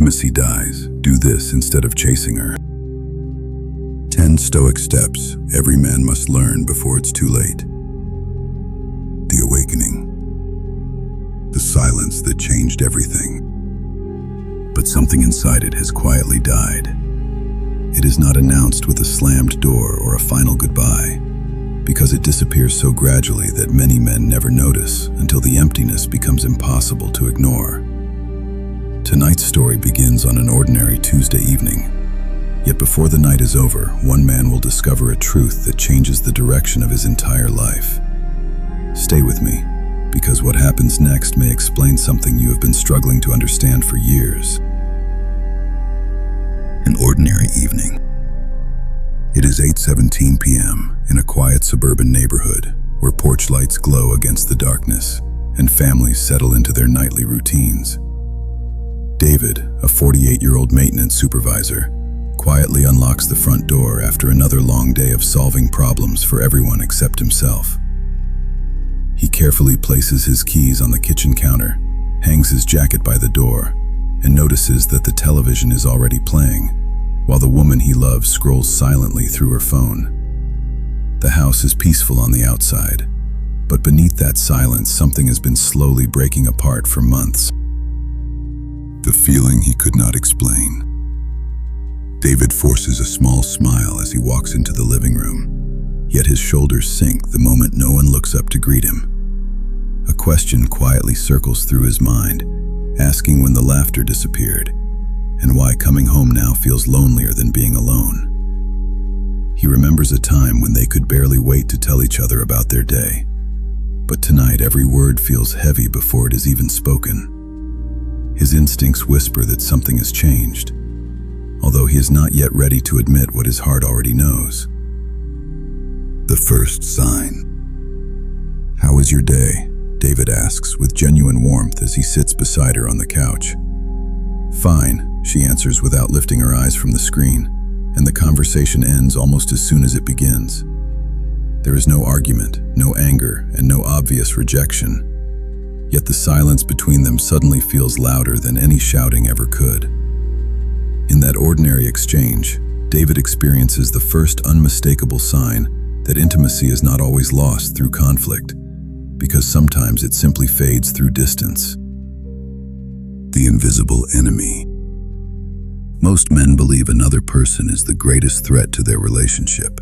intimacy dies, do this instead of chasing her. 10 Stoic steps every man must learn before it's too late. The awakening. The silence that changed everything. But something inside it has quietly died. It is not announced with a slammed door or a final goodbye, because it disappears so gradually that many men never notice until the emptiness becomes impossible to ignore. Tonight's story begins on an ordinary Tuesday evening. Yet before the night is over, one man will discover a truth that changes the direction of his entire life. Stay with me, because what happens next may explain something you have been struggling to understand for years. An ordinary evening. It is 8:17 p.m. in a quiet suburban neighborhood where porch lights glow against the darkness and families settle into their nightly routines. David, a 48-year-old maintenance supervisor, quietly unlocks the front door after another long day of solving problems for everyone except himself. He carefully places his keys on the kitchen counter, hangs his jacket by the door, and notices that the television is already playing, while the woman he loves scrolls silently through her phone. The house is peaceful on the outside, but beneath that silence, something has been slowly breaking apart for months. The feeling he could not explain. David forces a small smile as he walks into the living room, yet his shoulders sink the moment no one looks up to greet him. A question quietly circles through his mind, asking when the laughter disappeared, and why coming home now feels lonelier than being alone. He remembers a time when they could barely wait to tell each other about their day, but tonight every word feels heavy before it is even spoken. His instincts whisper that something has changed, although he is not yet ready to admit what his heart already knows. The first sign. "How is your day?" David asks with genuine warmth as he sits beside her on the couch. "Fine," she answers without lifting her eyes from the screen, and the conversation ends almost as soon as it begins. There is no argument, no anger, and no obvious rejection. Yet the silence between them suddenly feels louder than any shouting ever could. In that ordinary exchange, David experiences the first unmistakable sign that intimacy is not always lost through conflict, because sometimes it simply fades through distance. The invisible enemy. Most men believe another person is the greatest threat to their relationship,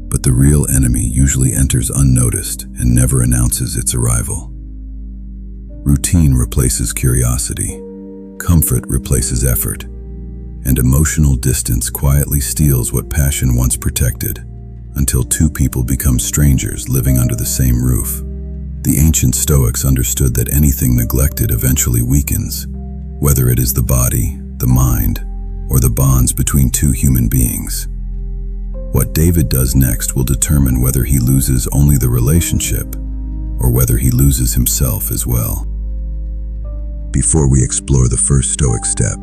but the real enemy usually enters unnoticed and never announces its arrival. Routine replaces curiosity, comfort replaces effort, and emotional distance quietly steals what passion once protected, until two people become strangers living under the same roof. The ancient Stoics understood that anything neglected eventually weakens, whether it is the body, the mind, or the bonds between two human beings. What David does next will determine whether he loses only the relationship or whether he loses himself as well. Before we explore the first Stoic step,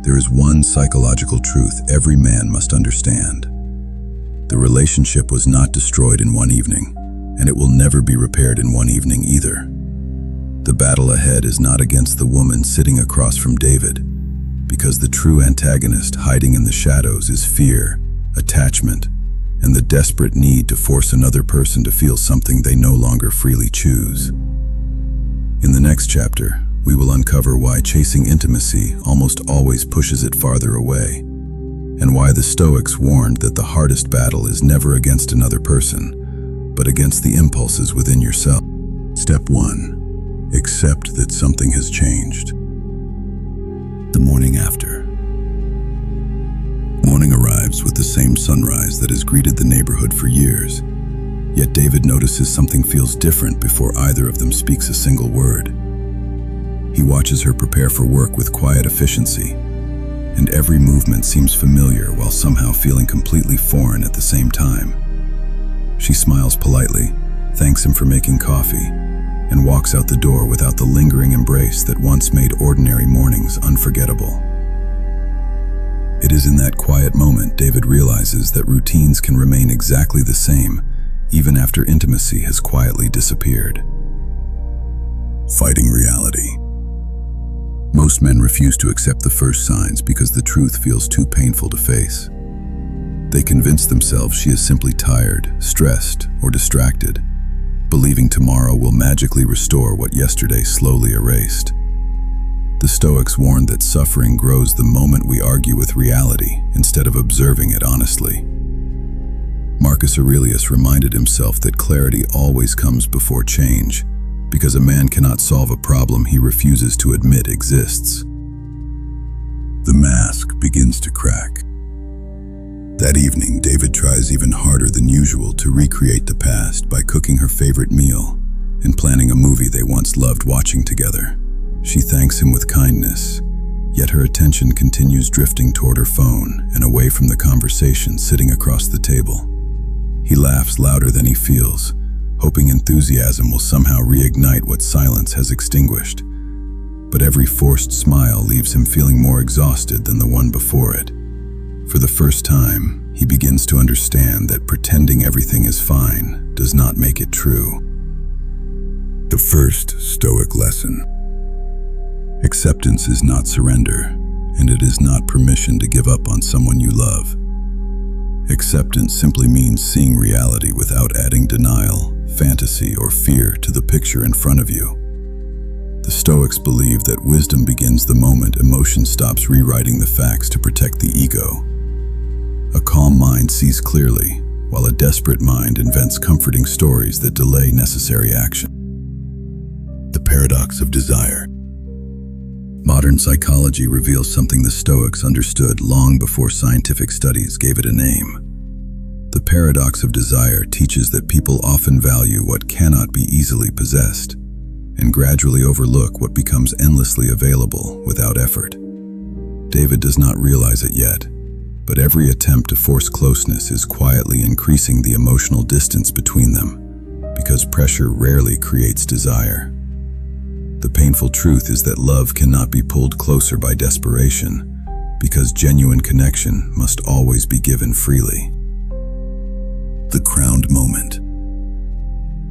there is one psychological truth every man must understand. The relationship was not destroyed in one evening, and it will never be repaired in one evening either. The battle ahead is not against the woman sitting across from David, because the true antagonist hiding in the shadows is fear, attachment, and the desperate need to force another person to feel something they no longer freely choose. In the next chapter, we will uncover why chasing intimacy almost always pushes it farther away, and why the Stoics warned that the hardest battle is never against another person, but against the impulses within yourself. Step 1. Accept that something has changed. The morning after. Morning arrives with the same sunrise that has greeted the neighborhood for years, yet David notices something feels different before either of them speaks a single word. He watches her prepare for work with quiet efficiency, and every movement seems familiar while somehow feeling completely foreign at the same time. She smiles politely, thanks him for making coffee, and walks out the door without the lingering embrace that once made ordinary mornings unforgettable. It is in that quiet moment David realizes that routines can remain exactly the same, even after intimacy has quietly disappeared. Fighting reality. Most men refuse to accept the first signs because the truth feels too painful to face. They convince themselves she is simply tired, stressed, or distracted, believing tomorrow will magically restore what yesterday slowly erased. The Stoics warned that suffering grows the moment we argue with reality instead of observing it honestly. Marcus Aurelius reminded himself that clarity always comes before change, because a man cannot solve a problem he refuses to admit exists. The mask begins to crack. That evening, David tries even harder than usual to recreate the past by cooking her favorite meal and planning a movie they once loved watching together. She thanks him with kindness, yet her attention continues drifting toward her phone and away from the conversation sitting across the table. He laughs louder than he feels, hoping enthusiasm will somehow reignite what silence has extinguished. But every forced smile leaves him feeling more exhausted than the one before it. For the first time, he begins to understand that pretending everything is fine does not make it true. The first Stoic lesson. Acceptance is not surrender, and it is not permission to give up on someone you love. Acceptance simply means seeing reality without adding denial, fantasy, or fear to the picture in front of you. The Stoics believe that wisdom begins the moment emotion stops rewriting the facts to protect the ego. A calm mind sees clearly, while a desperate mind invents comforting stories that delay necessary action. The paradox of desire. Modern psychology reveals something the Stoics understood long before scientific studies gave it a name. The paradox of desire teaches that people often value what cannot be easily possessed, and gradually overlook what becomes endlessly available without effort. David does not realize it yet, but every attempt to force closeness is quietly increasing the emotional distance between them, because pressure rarely creates desire. The painful truth is that love cannot be pulled closer by desperation, because genuine connection must always be given freely. The crowned moment.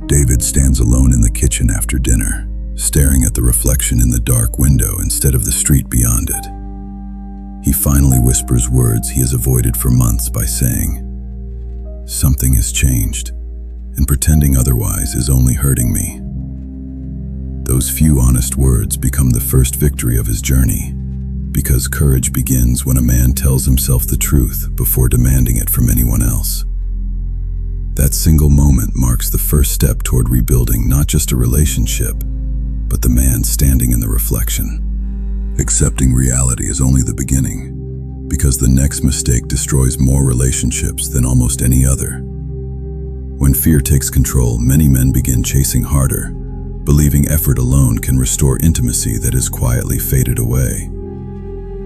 David stands alone in the kitchen after dinner, staring at the reflection in the dark window instead of the street beyond it. He finally whispers words he has avoided for months by saying, "Something has changed, and pretending otherwise is only hurting me." Those few honest words become the first victory of his journey, because courage begins when a man tells himself the truth before demanding it from anyone else. That single moment marks the first step toward rebuilding not just a relationship, but the man standing in the reflection. Accepting reality is only the beginning, because the next mistake destroys more relationships than almost any other. When fear takes control, many men begin chasing harder, believing effort alone can restore intimacy that has quietly faded away.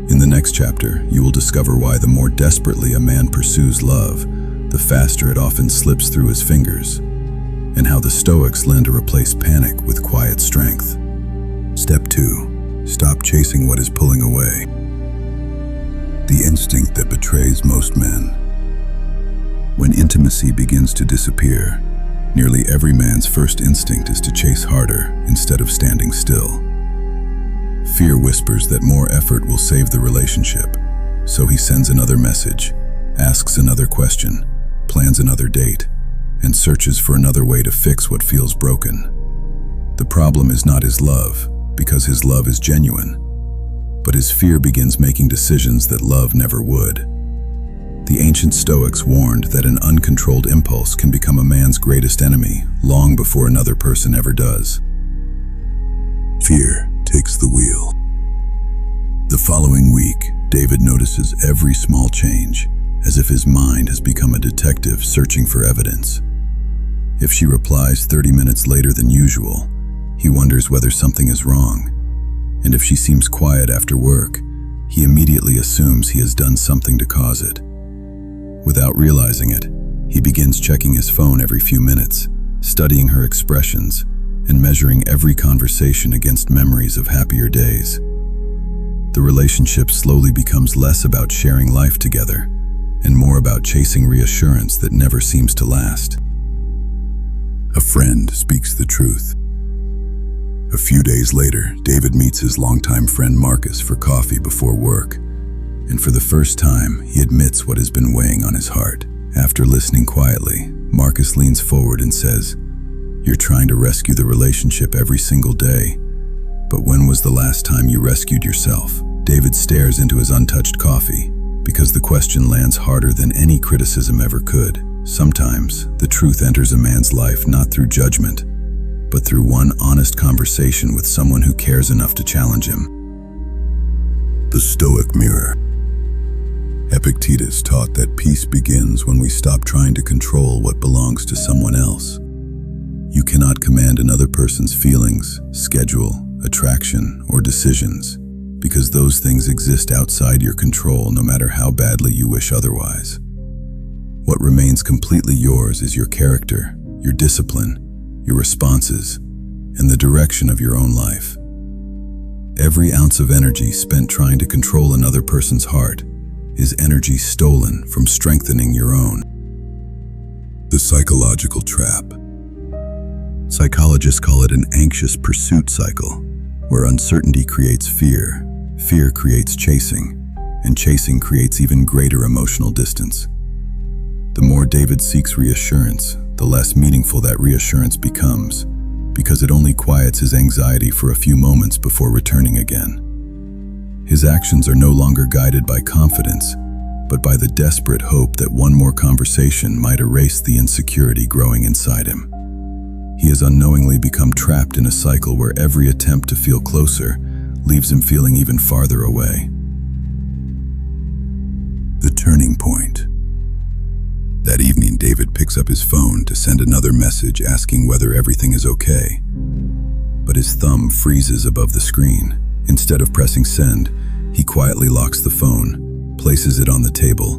In the next chapter, you will discover why the more desperately a man pursues love, the faster it often slips through his fingers, and how the Stoics learn to replace panic with quiet strength. Step 2. Stop chasing what is pulling away. The instinct that betrays most men. When intimacy begins to disappear, nearly every man's first instinct is to chase harder instead of standing still. Fear whispers that more effort will save the relationship, so he sends another message, asks another question, plans another date, and searches for another way to fix what feels broken. The problem is not his love, because his love is genuine, but his fear begins making decisions that love never would. The ancient Stoics warned that an uncontrolled impulse can become a man's greatest enemy long before another person ever does. Fear takes the wheel. The following week, David notices every small change, as if his mind has become a detective searching for evidence. If she replies 30 minutes later than usual, he wonders whether something is wrong. And if she seems quiet after work, he immediately assumes he has done something to cause it. Without realizing it, he begins checking his phone every few minutes, studying her expressions, and measuring every conversation against memories of happier days. The relationship slowly becomes less about sharing life together and more about chasing reassurance that never seems to last. A friend speaks the truth. A few days later, David meets his longtime friend Marcus for coffee before work. And for the first time, he admits what has been weighing on his heart. After listening quietly, Marcus leans forward and says, "You're trying to rescue the relationship every single day. But when was the last time you rescued yourself?" David stares into his untouched coffee, because the question lands harder than any criticism ever could. Sometimes, the truth enters a man's life not through judgment, but through one honest conversation with someone who cares enough to challenge him. The Stoic Mirror. Epictetus taught that peace begins when we stop trying to control what belongs to someone else. You cannot command another person's feelings, schedule, attraction, or decisions, because those things exist outside your control no matter how badly you wish otherwise. What remains completely yours is your character, your discipline, your responses, and the direction of your own life. Every ounce of energy spent trying to control another person's heart is energy stolen from strengthening your own. The psychological trap. Psychologists call it an anxious pursuit cycle, where uncertainty creates fear, fear creates chasing, and chasing creates even greater emotional distance. The more David seeks reassurance, the less meaningful that reassurance becomes, because it only quiets his anxiety for a few moments before returning again. His actions are no longer guided by confidence, but by the desperate hope that one more conversation might erase the insecurity growing inside him. He has unknowingly become trapped in a cycle where every attempt to feel closer leaves him feeling even farther away. The turning point. That evening, David picks up his phone to send another message asking whether everything is okay. But his thumb freezes above the screen. Instead of pressing send, he quietly locks the phone, places it on the table,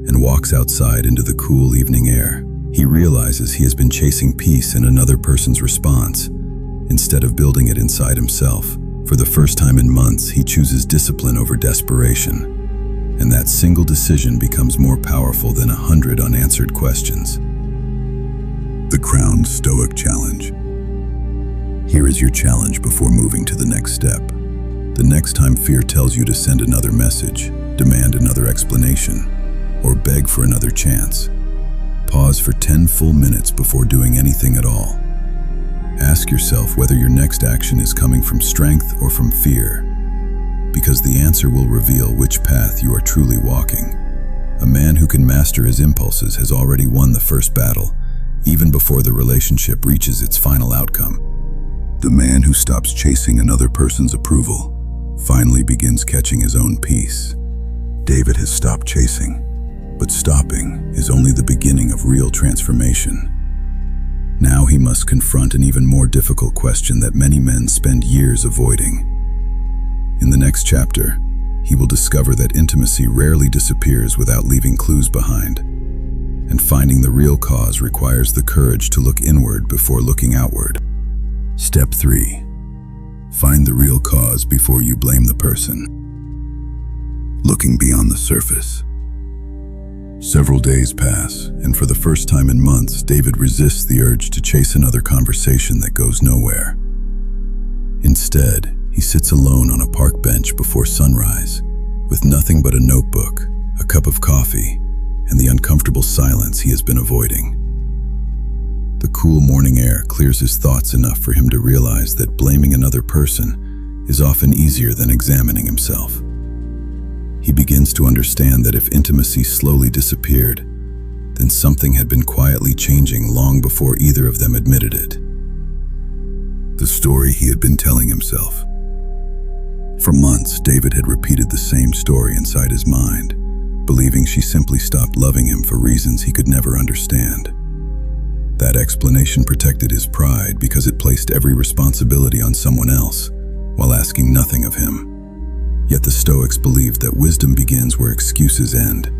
and walks outside into the cool evening air. He realizes he has been chasing peace in another person's response, instead of building it inside himself. For the first time in months, he chooses discipline over desperation. And that single decision becomes more powerful than 100 unanswered questions. The Crowned Stoic Challenge. Here is your challenge before moving to the next step. The next time fear tells you to send another message, demand another explanation, or beg for another chance, pause for 10 full minutes before doing anything at all. Ask yourself whether your next action is coming from strength or from fear, because the answer will reveal which path you are truly walking. A man who can master his impulses has already won the first battle, even before the relationship reaches its final outcome. The man who stops chasing another person's approval finally begins catching his own peace. David has stopped chasing, but stopping is only the beginning of real transformation. Now he must confront an even more difficult question that many men spend years avoiding. In the next chapter, he will discover that intimacy rarely disappears without leaving clues behind, and finding the real cause requires the courage to look inward before looking outward. Step 3. Find the real cause before you blame the person. Looking beyond the surface. Several days pass, and for the first time in months, David resists the urge to chase another conversation that goes nowhere. Instead, he sits alone on a park bench before sunrise, with nothing but a notebook, a cup of coffee, and the uncomfortable silence he has been avoiding. The cool morning air clears his thoughts enough for him to realize that blaming another person is often easier than examining himself. He begins to understand that if intimacy slowly disappeared, then something had been quietly changing long before either of them admitted it. The story he had been telling himself. For months, David had repeated the same story inside his mind, believing she simply stopped loving him for reasons he could never understand. That explanation protected his pride because it placed every responsibility on someone else, while asking nothing of him. Yet the Stoics believed that wisdom begins where excuses end,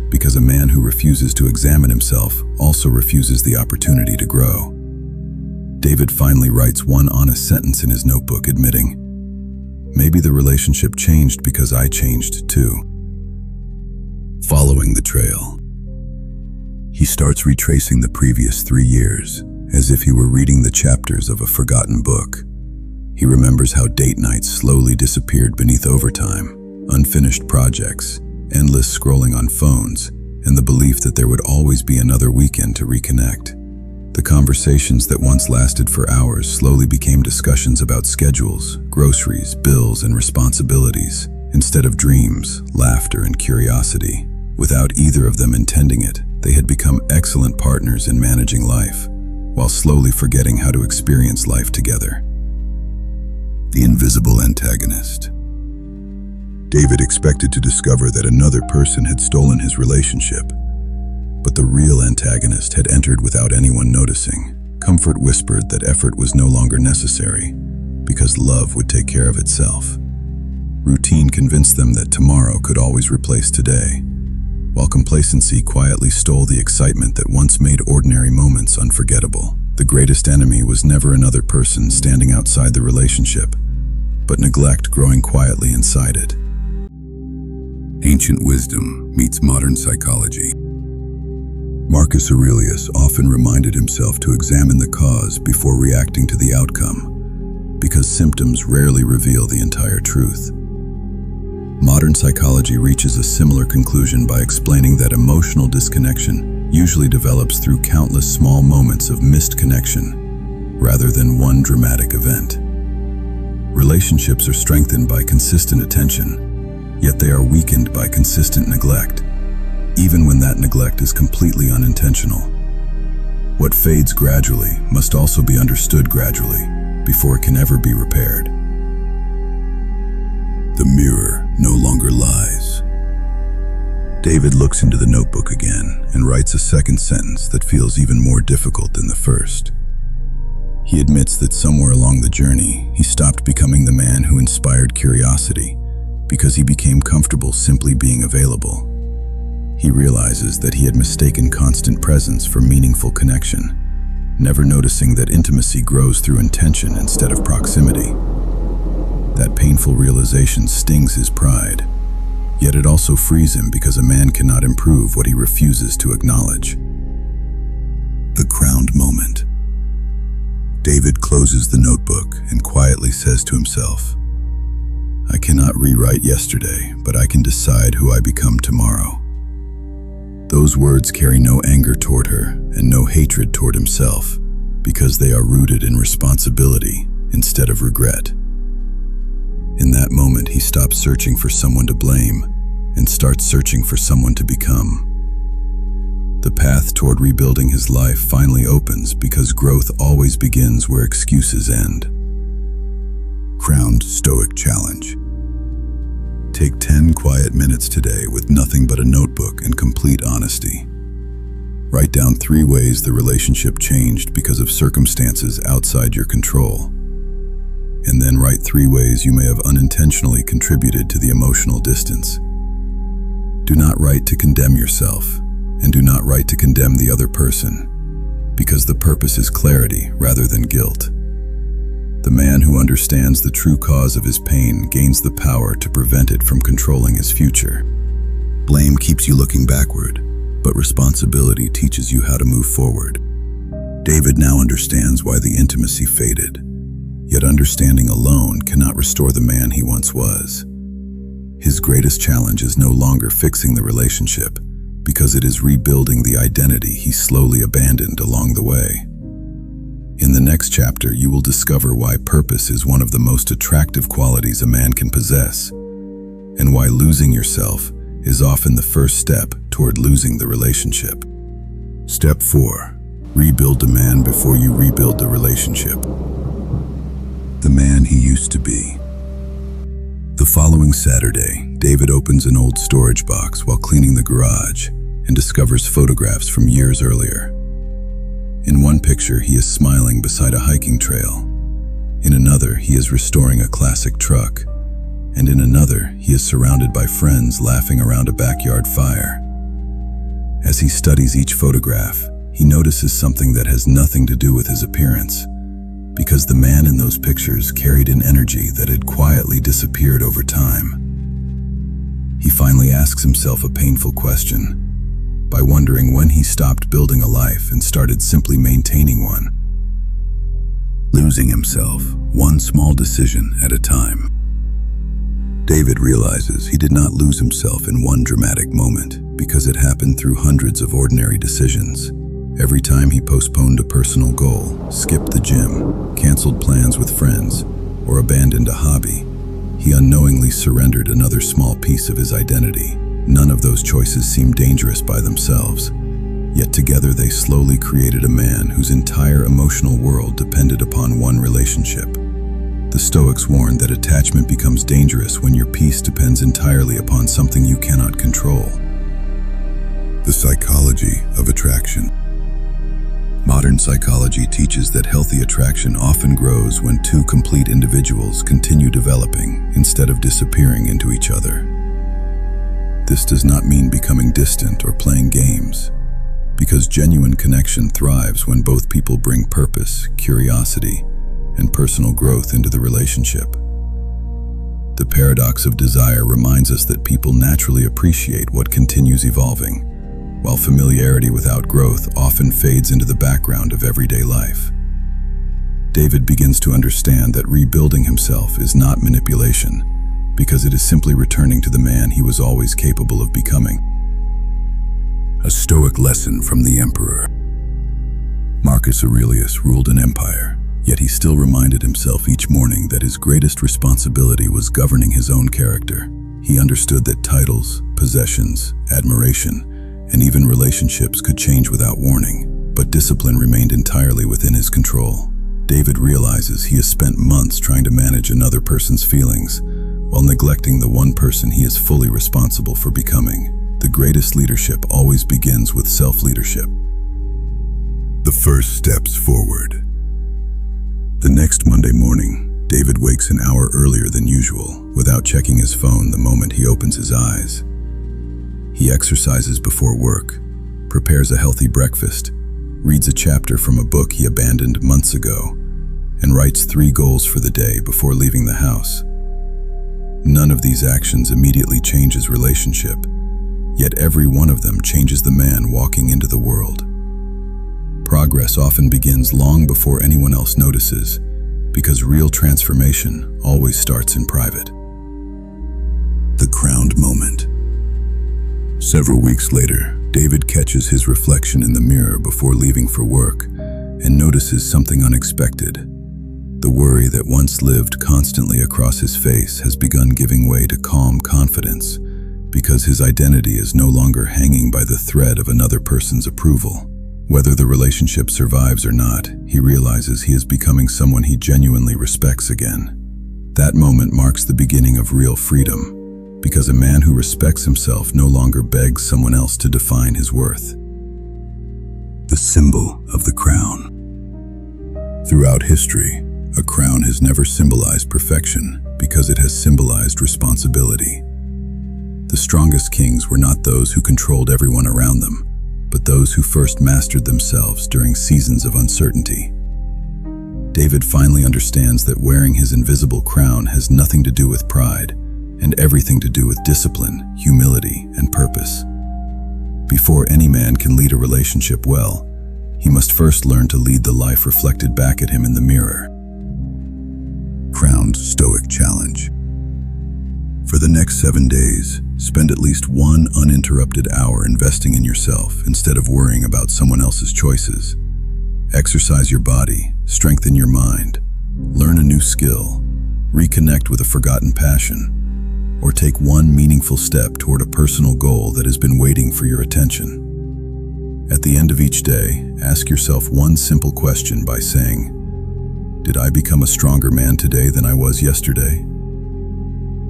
because a man who refuses to examine himself also refuses the opportunity to grow. David finally writes one honest sentence in his notebook admitting, "Maybe the relationship changed because I changed too." Following the trail. He starts retracing the previous 3 years, as if he were reading the chapters of a forgotten book. He remembers how date nights slowly disappeared beneath overtime, unfinished projects, endless scrolling on phones, and the belief that there would always be another weekend to reconnect. The conversations that once lasted for hours slowly became discussions about schedules, groceries, bills, and responsibilities, instead of dreams, laughter, and curiosity. Without either of them intending it, they had become excellent partners in managing life, while slowly forgetting how to experience life together. The invisible antagonist. David expected to discover that another person had stolen his relationship, but the real antagonist had entered without anyone noticing. Comfort whispered that effort was no longer necessary, because love would take care of itself. Routine convinced them that tomorrow could always replace today, while complacency quietly stole the excitement that once made ordinary moments unforgettable. The greatest enemy was never another person standing outside the relationship, but neglect growing quietly inside it. Ancient wisdom meets modern psychology. Marcus Aurelius often reminded himself to examine the cause before reacting to the outcome, because symptoms rarely reveal the entire truth. Modern psychology reaches a similar conclusion by explaining that emotional disconnection usually develops through countless small moments of missed connection, rather than one dramatic event. Relationships are strengthened by consistent attention, yet they are weakened by consistent neglect, even when that neglect is completely unintentional. What fades gradually must also be understood gradually before it can ever be repaired. The mirror no longer lies. David looks into the notebook again and writes a second sentence that feels even more difficult than the first. He admits that somewhere along the journey, he stopped becoming the man who inspired curiosity because he became comfortable simply being available. He realizes that he had mistaken constant presence for meaningful connection, never noticing that intimacy grows through intention instead of proximity. That painful realization stings his pride, yet it also frees him because a man cannot improve what he refuses to acknowledge. The crowned moment. David closes the notebook and quietly says to himself, "I cannot rewrite yesterday, but I can decide who I become tomorrow." Those words carry no anger toward her and no hatred toward himself, because they are rooted in responsibility instead of regret. In that moment, he stops searching for someone to blame and starts searching for someone to become. The path toward rebuilding his life finally opens because growth always begins where excuses end. Crowned Stoic Challenge. Take 10 quiet minutes today with nothing but a notebook and complete honesty. Write down 3 ways the relationship changed because of circumstances outside your control. And then write 3 ways you may have unintentionally contributed to the emotional distance. Do not write to condemn yourself, and do not write to condemn the other person, because the purpose is clarity rather than guilt. The man who understands the true cause of his pain gains the power to prevent it from controlling his future. Blame keeps you looking backward, but responsibility teaches you how to move forward. David now understands why the intimacy faded, yet understanding alone cannot restore the man he once was. His greatest challenge is no longer fixing the relationship, because it is rebuilding the identity he slowly abandoned along the way. In the next chapter, you will discover why purpose is one of the most attractive qualities a man can possess, and why losing yourself is often the first step toward losing the relationship. Step 4. Rebuild the man before you rebuild the relationship. The man he used to be. The following Saturday, David opens an old storage box while cleaning the garage and discovers photographs from years earlier. In one picture, he is smiling beside a hiking trail. In another, he is restoring a classic truck. And in another, he is surrounded by friends laughing around a backyard fire. As he studies each photograph, he notices something that has nothing to do with his appearance, because the man in those pictures carried an energy that had quietly disappeared over time. He finally asks himself a painful question, by wondering when he stopped building a life and started simply maintaining one. losing himself one small decision at a time. David realizes he did not lose himself in one dramatic moment because it happened through hundreds of ordinary decisions. Every time he postponed a personal goal, skipped the gym, canceled plans with friends, or abandoned a hobby, he unknowingly surrendered another small piece of his identity. None of those choices seemed dangerous by themselves, yet together they slowly created a man whose entire emotional world depended upon one relationship. The Stoics warned that attachment becomes dangerous when your peace depends entirely upon something you cannot control. The psychology of attraction. Modern psychology teaches that healthy attraction often grows when two complete individuals continue developing instead of disappearing into each other. This does not mean becoming distant or playing games, because genuine connection thrives when both people bring purpose, curiosity, and personal growth into the relationship. The paradox of desire reminds us that people naturally appreciate what continues evolving, while familiarity without growth often fades into the background of everyday life. David begins to understand that rebuilding himself is not manipulation, because it is simply returning to the man he was always capable of becoming. A Stoic lesson from the emperor. Marcus Aurelius ruled an empire, yet he still reminded himself each morning that his greatest responsibility was governing his own character. He understood that titles, possessions, admiration, and even relationships could change without warning, but discipline remained entirely within his control. David realizes he has spent months trying to manage another person's feelings, while neglecting the one person he is fully responsible for becoming. The greatest leadership always begins with self-leadership. The first steps forward. The next Monday morning, David wakes an hour earlier than usual, without checking his phone the moment he opens his eyes. He exercises before work, prepares a healthy breakfast, reads a chapter from a book he abandoned months ago, and writes 3 goals for the day before leaving the house. None of these actions immediately change his relationship, yet every one of them changes the man walking into the world. Progress often begins long before anyone else notices, because real transformation always starts in private. The crowned moment. Several weeks later, David catches his reflection in the mirror before leaving for work and notices something unexpected. The worry that once lived constantly across his face has begun giving way to calm confidence, because his identity is no longer hanging by the thread of another person's approval. Whether the relationship survives or not, he realizes he is becoming someone he genuinely respects again. That moment marks the beginning of real freedom, because a man who respects himself no longer begs someone else to define his worth. The symbol of the crown. Throughout history, a crown has never symbolized perfection because it has symbolized responsibility. The strongest kings were not those who controlled everyone around them, but those who first mastered themselves during seasons of uncertainty. David finally understands that wearing his invisible crown has nothing to do with pride, and everything to do with discipline, humility, and purpose. Before any man can lead a relationship well, he must first learn to lead the life reflected back at him in the mirror. Crowned Stoic Challenge. For the next 7 days, spend at least 1 uninterrupted hour investing in yourself instead of worrying about someone else's choices. Exercise your body, strengthen your mind, learn a new skill, reconnect with a forgotten passion, or take 1 meaningful step toward a personal goal that has been waiting for your attention. At the end of each day, ask yourself 1 simple question by saying, "Did I become a stronger man today than I was yesterday?"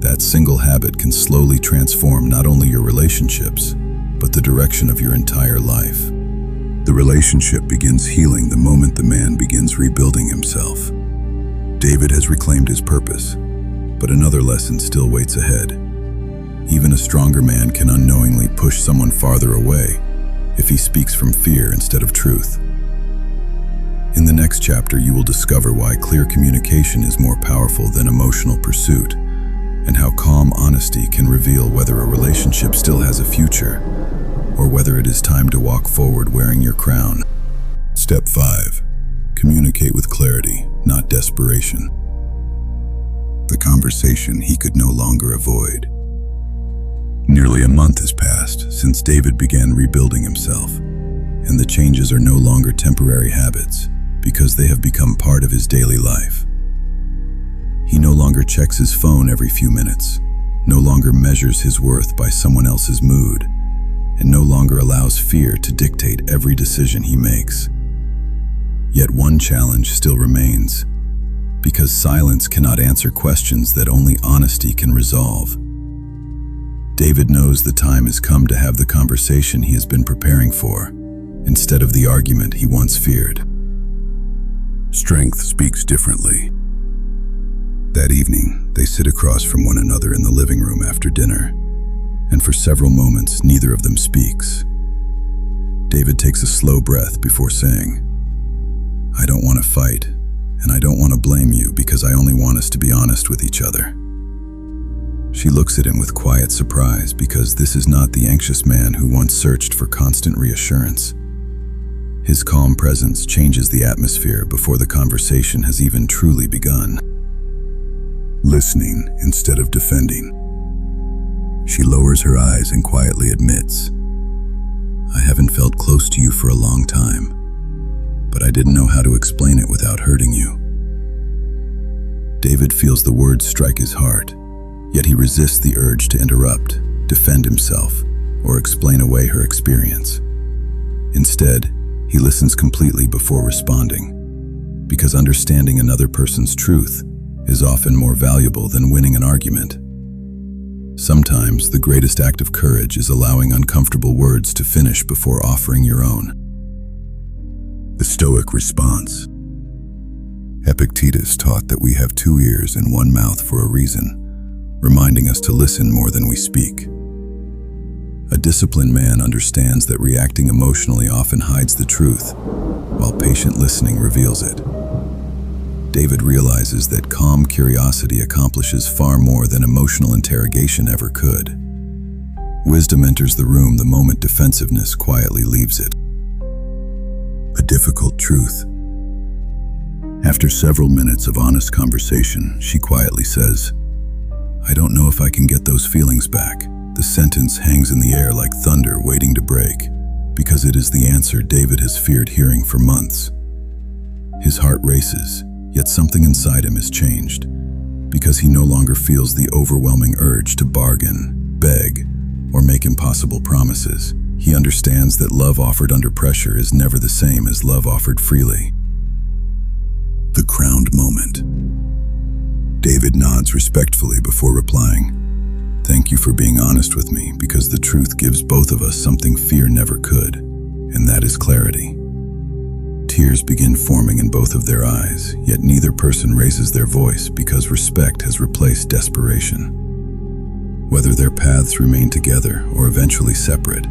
That single habit can slowly transform not only your relationships, but the direction of your entire life. The relationship begins healing the moment the man begins rebuilding himself. David has reclaimed his purpose, but another lesson still waits ahead. Even a stronger man can unknowingly push someone farther away if he speaks from fear instead of truth. In the next chapter, you will discover why clear communication is more powerful than emotional pursuit, and how calm honesty can reveal whether a relationship still has a future, or whether it is time to walk forward wearing your crown. Step 5. Communicate with clarity. not desperation. The conversation he could no longer avoid. Nearly a month has passed since David began rebuilding himself, and the changes are no longer temporary habits because they have become part of his daily life. He no longer checks his phone every few minutes, no longer measures his worth by someone else's mood, and no longer allows fear to dictate every decision he makes. Yet one challenge still remains, because silence cannot answer questions that only honesty can resolve. David knows the time has come to have the conversation he has been preparing for, instead of the argument he once feared. Strength speaks differently. That evening, they sit across from one another in the living room after dinner, and for several moments, neither of them speaks. David takes a slow breath before saying, "I don't want to fight, and I don't want to blame you because I only want us to be honest with each other." She looks at him with quiet surprise because this is not the anxious man who once searched for constant reassurance. His calm presence changes the atmosphere before the conversation has even truly begun. Listening instead of defending. She lowers her eyes and quietly admits, "I haven't felt close to you for a long time, but I didn't know how to explain it without hurting you." David feels the words strike his heart, yet he resists the urge to interrupt, defend himself, or explain away her experience. Instead, he listens completely before responding, because understanding another person's truth is often more valuable than winning an argument. Sometimes the greatest act of courage is allowing uncomfortable words to finish before offering your own. The Stoic response. Epictetus taught that we have 2 ears and 1 mouth for a reason, reminding us to listen more than we speak. A disciplined man understands that reacting emotionally often hides the truth, while patient listening reveals it. David realizes that calm curiosity accomplishes far more than emotional interrogation ever could. Wisdom enters the room the moment defensiveness quietly leaves it. A difficult truth. After several minutes of honest conversation, she quietly says, "I don't know if I can get those feelings back." The sentence hangs in the air like thunder waiting to break, because it is the answer David has feared hearing for months. His heart races, yet something inside him has changed, because he no longer feels the overwhelming urge to bargain, beg, or make impossible promises. He understands that love offered under pressure is never the same as love offered freely. The crowned moment. David nods respectfully before replying, "Thank you for being honest with me, because the truth gives both of us something fear never could, and that is clarity." Tears begin forming in both of their eyes, yet neither person raises their voice because respect has replaced desperation. Whether their paths remain together or eventually separate,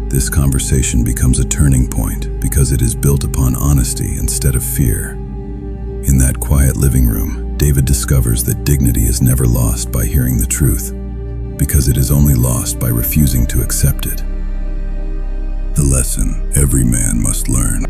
this conversation becomes a turning point because it is built upon honesty instead of fear. In that quiet living room, David discovers that dignity is never lost by hearing the truth, because it is only lost by refusing to accept it. The lesson every man must learn.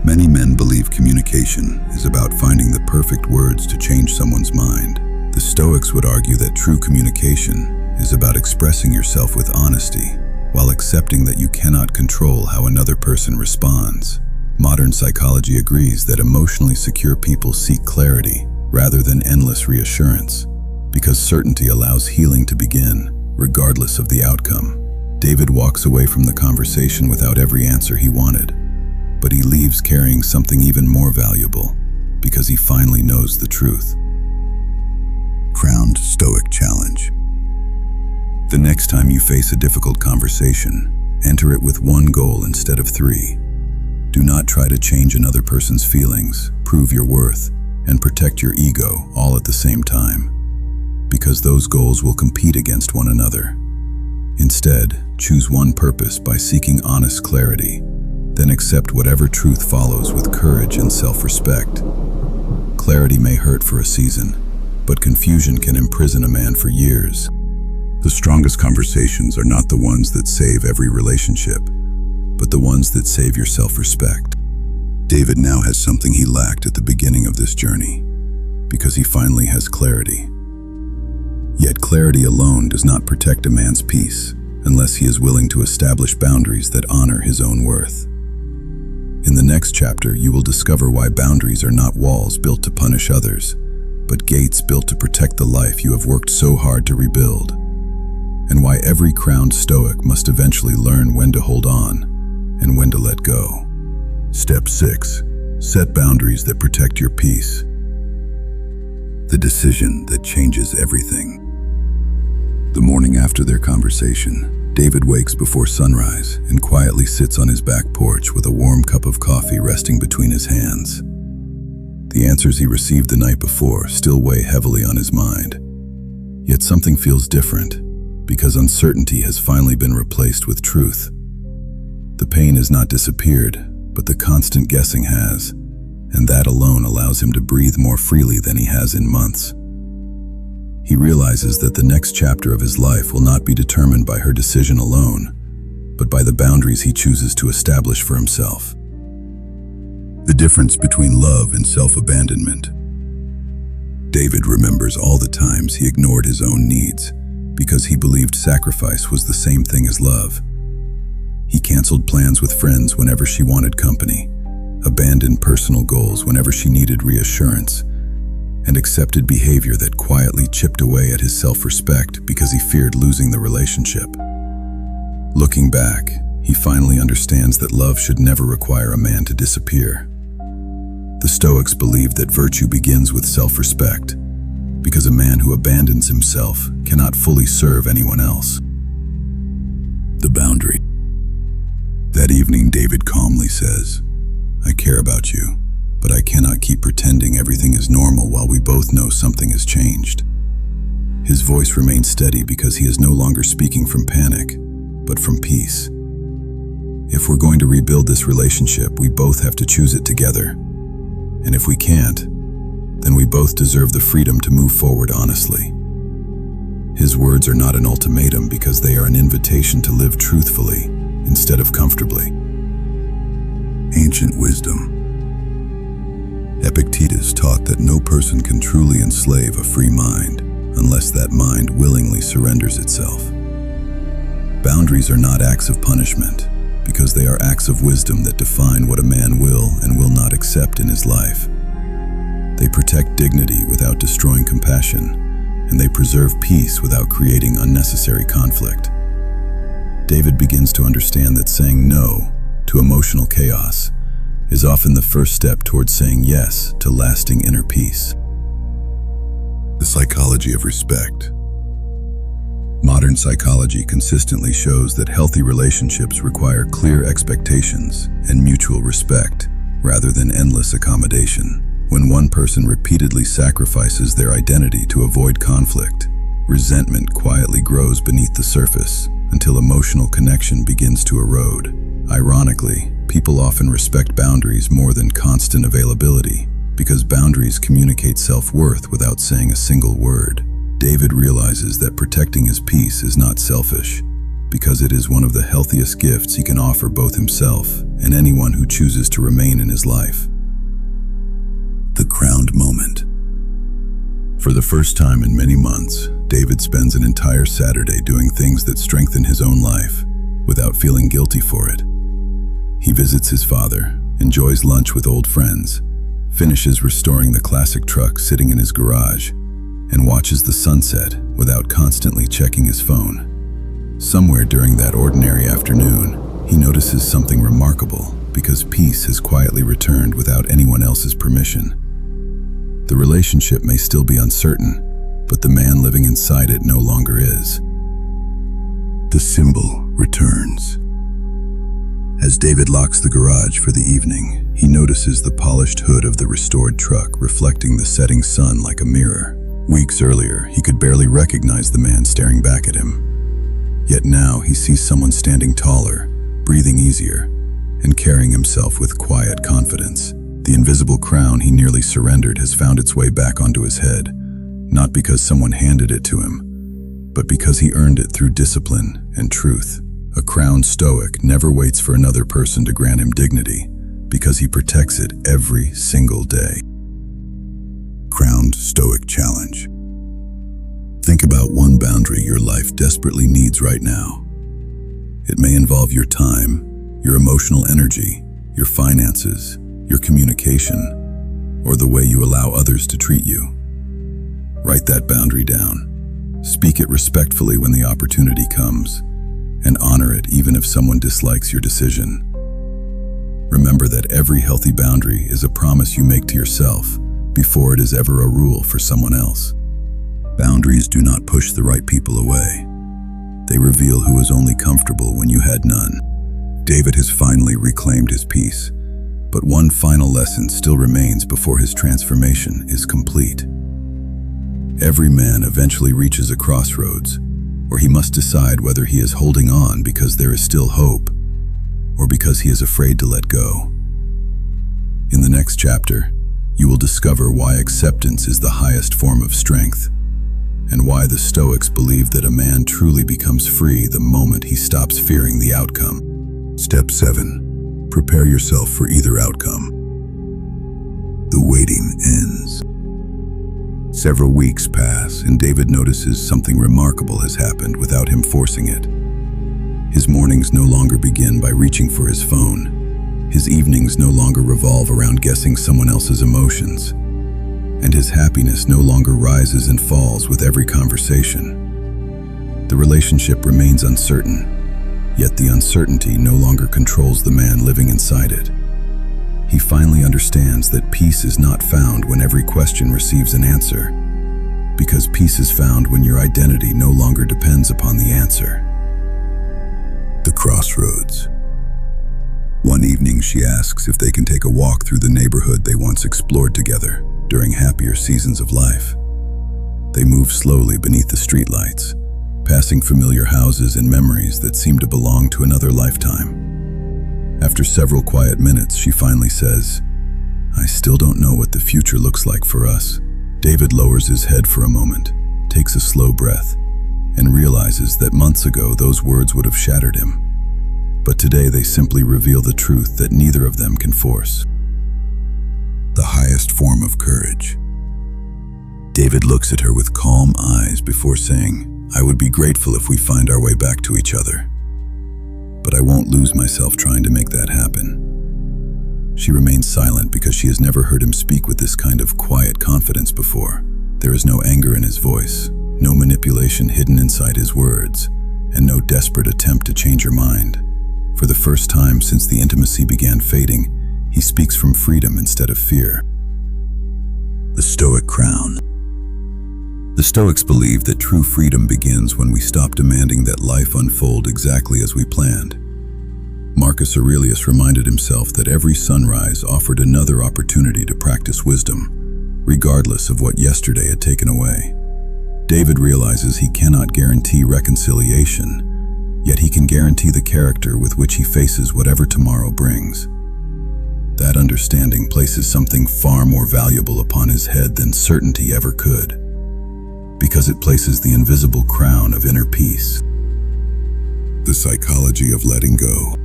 Many men believe communication is about finding the perfect words to change someone's mind. The Stoics would argue that true communication is about expressing yourself with honesty, while accepting that you cannot control how another person responds. Modern psychology agrees that emotionally secure people seek clarity rather than endless reassurance, because certainty allows healing to begin, regardless of the outcome. David walks away from the conversation without every answer he wanted, but he leaves carrying something even more valuable, because he finally knows the truth. Crowned Stoic Challenge. The next time you face a difficult conversation, enter it with one goal instead of 3. Do not try to change another person's feelings, prove your worth, and protect your ego all at the same time, because those goals will compete against one another. Instead, choose one purpose by seeking honest clarity, then accept whatever truth follows with courage and self-respect. Clarity may hurt for a season, but confusion can imprison a man for years. The strongest conversations are not the ones that save every relationship, but the ones that save your self-respect. David now has something he lacked at the beginning of this journey, because he finally has clarity. Yet clarity alone does not protect a man's peace unless he is willing to establish boundaries that honor his own worth. In the next chapter, you will discover why boundaries are not walls built to punish others, but gates built to protect the life you have worked so hard to rebuild, and why every crowned Stoic must eventually learn when to hold on and when to let go. Step 6. Set boundaries that protect your peace. The decision that changes everything. The morning after their conversation, David wakes before sunrise and quietly sits on his back porch with a warm cup of coffee resting between his hands. The answers he received the night before still weigh heavily on his mind. Yet something feels different, because uncertainty has finally been replaced with truth. The pain has not disappeared, but the constant guessing has, and that alone allows him to breathe more freely than he has in months. He realizes that the next chapter of his life will not be determined by her decision alone, but by the boundaries he chooses to establish for himself. The difference between love and self-abandonment. David remembers all the times he ignored his own needs because he believed sacrifice was the same thing as love. He canceled plans with friends whenever she wanted company, abandoned personal goals whenever she needed reassurance, and accepted behavior that quietly chipped away at his self-respect because he feared losing the relationship. Looking back, he finally understands that love should never require a man to disappear. The Stoics believed that virtue begins with self-respect, because a man who abandons himself cannot fully serve anyone else. The boundary. That evening, David calmly says, "I care about you, but I cannot keep pretending everything is normal while we both know something has changed." His voice remains steady because he is no longer speaking from panic, but from peace. If we're going to rebuild this relationship, we both have to choose it together. And if we can't, then we both deserve the freedom to move forward honestly. His words are not an ultimatum because they are an invitation to live truthfully instead of comfortably. Ancient wisdom. Epictetus taught that no person can truly enslave a free mind unless that mind willingly surrenders itself. Boundaries are not acts of punishment, because they are acts of wisdom that define what a man will and will not accept in his life. They protect dignity without destroying compassion, and they preserve peace without creating unnecessary conflict. David begins to understand that saying no to emotional chaos is often the first step towards saying yes to lasting inner peace. The psychology of respect. Modern psychology consistently shows that healthy relationships require clear expectations and mutual respect, rather than endless accommodation. When one person repeatedly sacrifices their identity to avoid conflict, resentment quietly grows beneath the surface until emotional connection begins to erode. Ironically, people often respect boundaries more than constant availability, because boundaries communicate self-worth without saying a single word. David realizes that protecting his peace is not selfish, because it is one of the healthiest gifts he can offer both himself and anyone who chooses to remain in his life. The crowned moment. For the first time in many months, David spends an entire Saturday doing things that strengthen his own life, without feeling guilty for it. He visits his father, enjoys lunch with old friends, finishes restoring the classic truck sitting in his garage, and watches the sunset without constantly checking his phone. Somewhere during that ordinary afternoon, he notices something remarkable, because peace has quietly returned without anyone else's permission. The relationship may still be uncertain, but the man living inside it no longer is. The symbol returns. As David locks the garage for the evening, he notices the polished hood of the restored truck reflecting the setting sun like a mirror. Weeks earlier, he could barely recognize the man staring back at him. Yet now he sees someone standing taller, breathing easier, and carrying himself with quiet confidence. The invisible crown he nearly surrendered has found its way back onto his head, not because someone handed it to him, but because he earned it through discipline and truth. A crowned Stoic never waits for another person to grant him dignity, because he protects it every single day. Crowned Stoic Challenge. Think about one boundary your life desperately needs right now. It may involve your time, your emotional energy, your finances, your communication, or the way you allow others to treat you. Write that boundary down. Speak it respectfully when the opportunity comes, and honor it even if someone dislikes your decision. Remember that every healthy boundary is a promise you make to yourself before it is ever a rule for someone else. Boundaries do not push the right people away. They reveal who was only comfortable when you had none. David has finally reclaimed his peace, but one final lesson still remains before his transformation is complete. Every man eventually reaches a crossroads, where he must decide whether he is holding on because there is still hope, or because he is afraid to let go. In the next chapter, you will discover why acceptance is the highest form of strength, and why the Stoics believe that a man truly becomes free the moment he stops fearing the outcome. Step 7. Prepare yourself for either outcome. The waiting ends. Several weeks pass, and David notices something remarkable has happened without him forcing it. His mornings no longer begin by reaching for his phone. His evenings no longer revolve around guessing someone else's emotions. And his happiness no longer rises and falls with every conversation. The relationship remains uncertain, yet the uncertainty no longer controls the man living inside it. He finally understands that peace is not found when every question receives an answer, because peace is found when your identity no longer depends upon the answer. The crossroads. One evening she asks if they can take a walk through the neighborhood they once explored together during happier seasons of life. They move slowly beneath the streetlights, passing familiar houses and memories that seem to belong to another lifetime. After several quiet minutes, she finally says, "I still don't know what the future looks like for us." David lowers his head for a moment, takes a slow breath, and realizes that months ago those words would have shattered him. But today they simply reveal the truth that neither of them can force. The highest form of courage. David looks at her with calm eyes before saying, "I would be grateful if we find our way back to each other. But I won't lose myself trying to make that happen." She remains silent because she has never heard him speak with this kind of quiet confidence before. There is no anger in his voice, no manipulation hidden inside his words, and no desperate attempt to change her mind. For the first time since the intimacy began fading, he speaks from freedom instead of fear. The Stoic crown. The Stoics believe that true freedom begins when we stop demanding that life unfold exactly as we planned. Marcus Aurelius reminded himself that every sunrise offered another opportunity to practice wisdom, regardless of what yesterday had taken away. David realizes he cannot guarantee reconciliation, yet he can guarantee the character with which he faces whatever tomorrow brings. That understanding places something far more valuable upon his head than certainty ever could, because it places the invisible crown of inner peace. The psychology of letting go.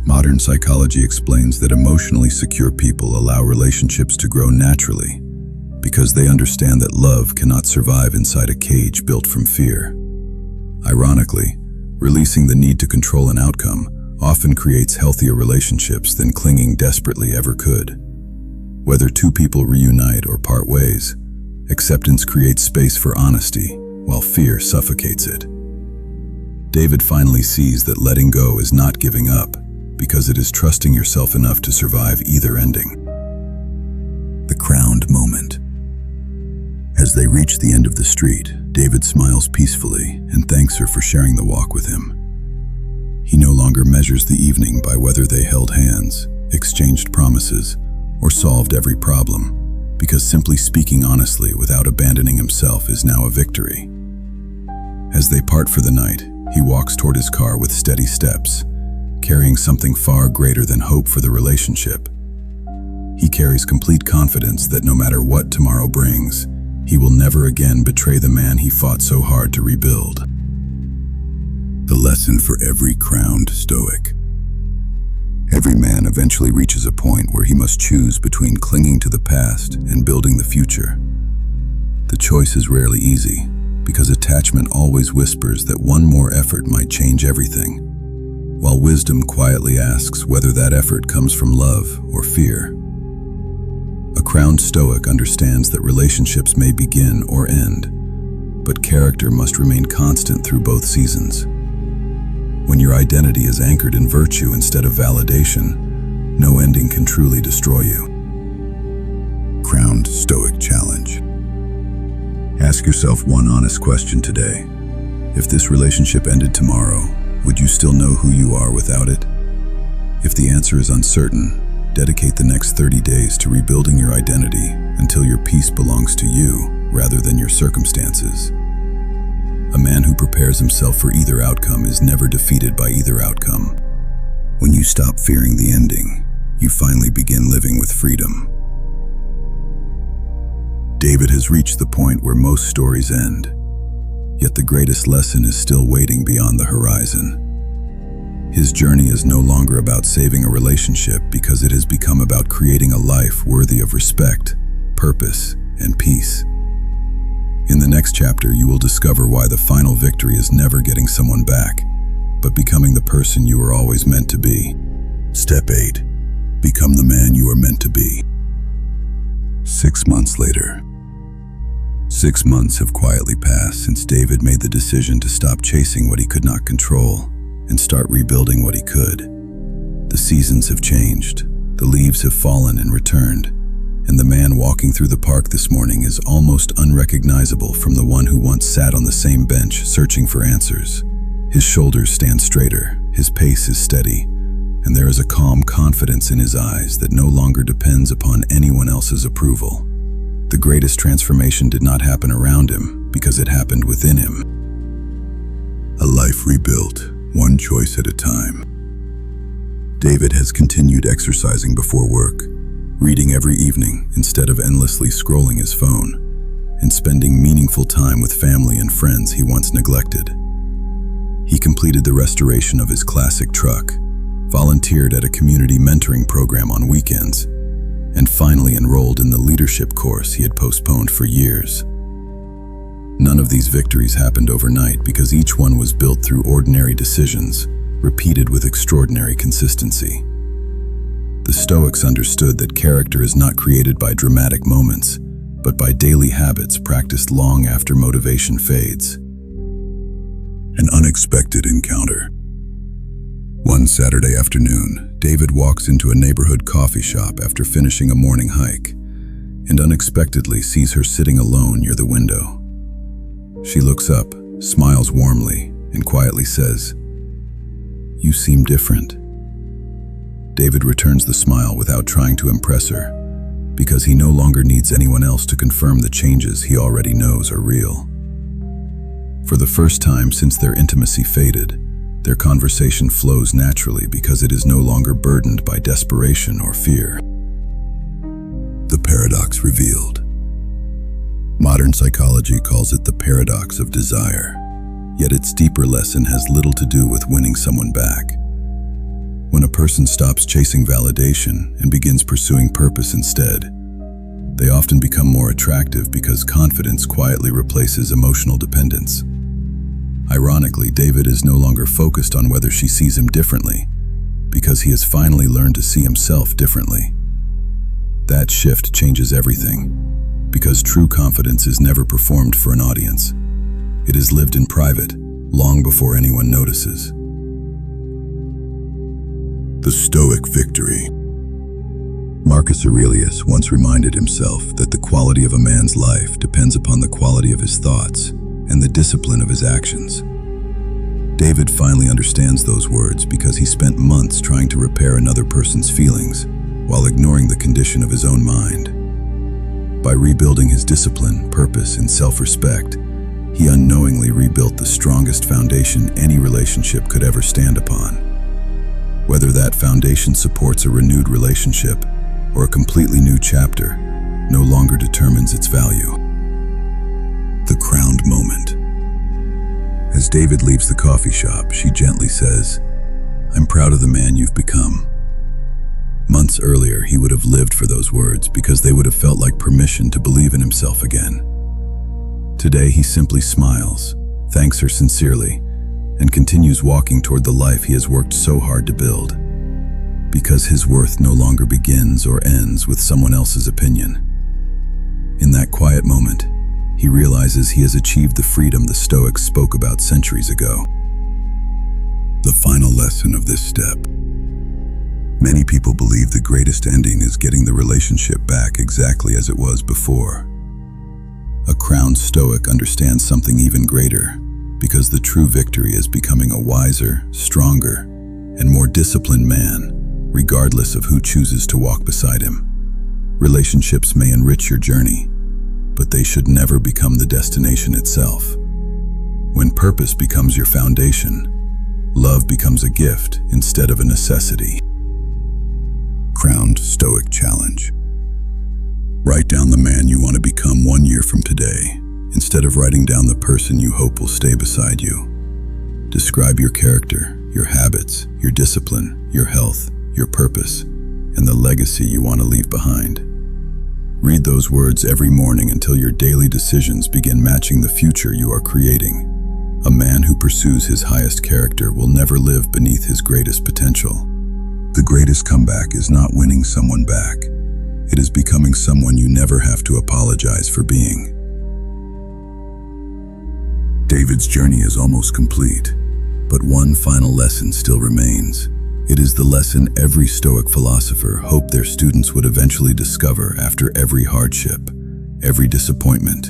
Modern psychology explains that emotionally secure people allow relationships to grow naturally, because they understand that love cannot survive inside a cage built from fear. Ironically, releasing the need to control an outcome often creates healthier relationships than clinging desperately ever could. Whether two people reunite or part ways, acceptance creates space for honesty, while fear suffocates it. David finally sees that letting go is not giving up, because it is trusting yourself enough to survive either ending. The crowned moment. As they reach the end of the street, David smiles peacefully and thanks her for sharing the walk with him. He no longer measures the evening by whether they held hands, exchanged promises, or solved every problem, because simply speaking honestly without abandoning himself is now a victory. As they part for the night, he walks toward his car with steady steps, carrying something far greater than hope for the relationship. He carries complete confidence that no matter what tomorrow brings, he will never again betray the man he fought so hard to rebuild. The lesson for every crowned Stoic. Every man eventually reaches a point where he must choose between clinging to the past and building the future. The choice is rarely easy, because attachment always whispers that one more effort might change everything, while wisdom quietly asks whether that effort comes from love or fear. A crowned Stoic understands that relationships may begin or end, but character must remain constant through both seasons. When your identity is anchored in virtue instead of validation, no ending can truly destroy you. Crowned Stoic Challenge. Ask yourself one honest question today. If this relationship ended tomorrow, would you still know who you are without it? If the answer is uncertain, dedicate the next 30 days to rebuilding your identity until your peace belongs to you rather than your circumstances. A man who prepares himself for either outcome is never defeated by either outcome. When you stop fearing the ending, you finally begin living with freedom. David has reached the point where most stories end, yet the greatest lesson is still waiting beyond the horizon. His journey is no longer about saving a relationship because it has become about creating a life worthy of respect, purpose, and peace. In the next chapter, you will discover why the final victory is never getting someone back, but becoming the person you were always meant to be. Step 8. Become the man you are meant to be. 6 months later. 6 months have quietly passed since David made the decision to stop chasing what he could not control and start rebuilding what he could. The seasons have changed, the leaves have fallen and returned, and the man walking through the park this morning is almost unrecognizable from the one who once sat on the same bench searching for answers. His shoulders stand straighter, his pace is steady, and there is a calm confidence in his eyes that no longer depends upon anyone else's approval. The greatest transformation did not happen around him because it happened within him. A life rebuilt, one choice at a time. David has continued exercising before work, reading every evening instead of endlessly scrolling his phone, and spending meaningful time with family and friends he once neglected. He completed the restoration of his classic truck, volunteered at a community mentoring program on weekends, and finally enrolled in the leadership course he had postponed for years. None of these victories happened overnight because each one was built through ordinary decisions, repeated with extraordinary consistency. The Stoics understood that character is not created by dramatic moments, but by daily habits practiced long after motivation fades. An unexpected encounter. One Saturday afternoon, David walks into a neighborhood coffee shop after finishing a morning hike, and unexpectedly sees her sitting alone near the window. She looks up, smiles warmly, and quietly says, "You seem different." David returns the smile without trying to impress her, because he no longer needs anyone else to confirm the changes he already knows are real. For the first time since their intimacy faded, their conversation flows naturally because it is no longer burdened by desperation or fear. The paradox revealed. Modern psychology calls it the paradox of desire, yet its deeper lesson has little to do with winning someone back. When a person stops chasing validation and begins pursuing purpose instead, they often become more attractive because confidence quietly replaces emotional dependence. Ironically, David is no longer focused on whether she sees him differently, because he has finally learned to see himself differently. That shift changes everything, because true confidence is never performed for an audience. It is lived in private, long before anyone notices. The Stoic victory. Marcus Aurelius once reminded himself that the quality of a man's life depends upon the quality of his thoughts and the discipline of his actions. David finally understands those words because he spent months trying to repair another person's feelings while ignoring the condition of his own mind. By rebuilding his discipline, purpose, and self-respect, he unknowingly rebuilt the strongest foundation any relationship could ever stand upon. Whether that foundation supports a renewed relationship or a completely new chapter no longer determines its value. The crowned moment. As David leaves the coffee shop, she gently says, "I'm proud of the man you've become. Months earlier, he would have lived for those words because they would have felt like permission to believe in himself again. Today, he simply smiles, thanks her sincerely, and continues walking toward the life he has worked so hard to build. Because his worth no longer begins or ends with someone else's opinion. In that quiet moment, he realizes he has achieved the freedom the Stoics spoke about centuries ago. The final lesson of this step. Many people believe the greatest ending is getting the relationship back exactly as it was before. A crowned Stoic understands something even greater, because the true victory is becoming a wiser, stronger, and more disciplined man, regardless of who chooses to walk beside him. Relationships may enrich your journey, but they should never become the destination itself. When purpose becomes your foundation, love becomes a gift instead of a necessity. Crowned Stoic Challenge. Write down the man you want to become 1 year from today, instead of writing down the person you hope will stay beside you. Describe your character, your habits, your discipline, your health, your purpose, and the legacy you want to leave behind. Read those words every morning until your daily decisions begin matching the future you are creating. A man who pursues his highest character will never live beneath his greatest potential. The greatest comeback is not winning someone back. It is becoming someone you never have to apologize for being. David's journey is almost complete, but one final lesson still remains. It is the lesson every Stoic philosopher hoped their students would eventually discover after every hardship, every disappointment,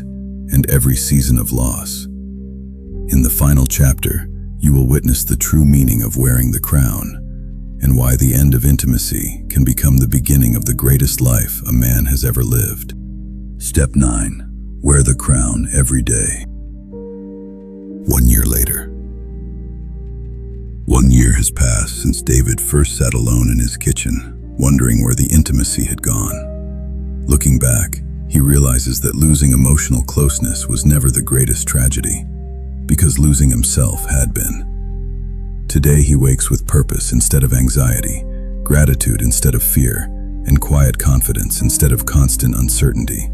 and every season of loss. In the final chapter, you will witness the true meaning of wearing the crown, and why the end of intimacy can become the beginning of the greatest life a man has ever lived. Step 9. Wear the crown every day. 1 year later. 1 year has passed since David first sat alone in his kitchen, wondering where the intimacy had gone. Looking back, he realizes that losing emotional closeness was never the greatest tragedy, because losing himself had been. Today he wakes with purpose instead of anxiety, gratitude instead of fear, and quiet confidence instead of constant uncertainty.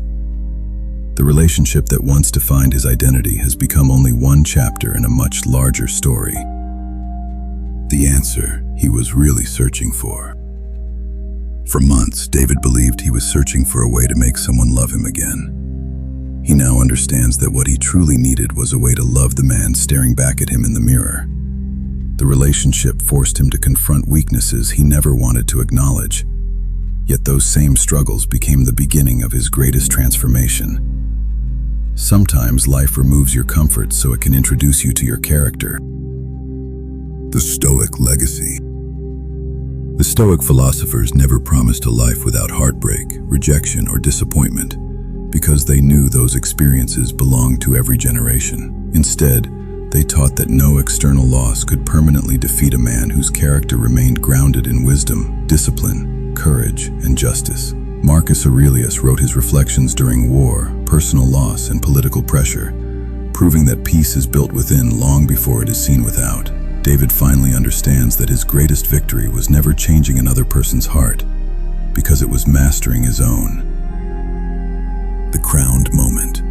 The relationship that once defined his identity has become only one chapter in a much larger story. The answer he was really searching for. For months, David believed he was searching for a way to make someone love him again. He now understands that what he truly needed was a way to love the man staring back at him in the mirror. The relationship forced him to confront weaknesses he never wanted to acknowledge. Yet those same struggles became the beginning of his greatest transformation. Sometimes life removes your comfort so it can introduce you to your character. The Stoic Legacy. The Stoic philosophers never promised a life without heartbreak, rejection, or disappointment, because they knew those experiences belonged to every generation. Instead, they taught that no external loss could permanently defeat a man whose character remained grounded in wisdom, discipline, courage, and justice. Marcus Aurelius wrote his reflections during war, personal loss, and political pressure, proving that peace is built within long before it is seen without. David finally understands that his greatest victory was never changing another person's heart, because it was mastering his own. The crowned moment.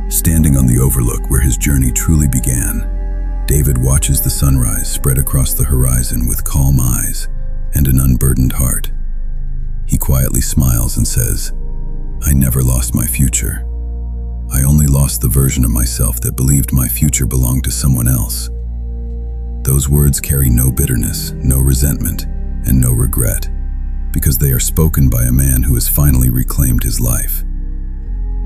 Standing on the overlook where his journey truly began, David watches the sunrise spread across the horizon with calm eyes and an unburdened heart. He quietly smiles and says, "I never lost my future. I only lost the version of myself that believed my future belonged to someone else." Those words carry no bitterness, no resentment, and no regret, because they are spoken by a man who has finally reclaimed his life.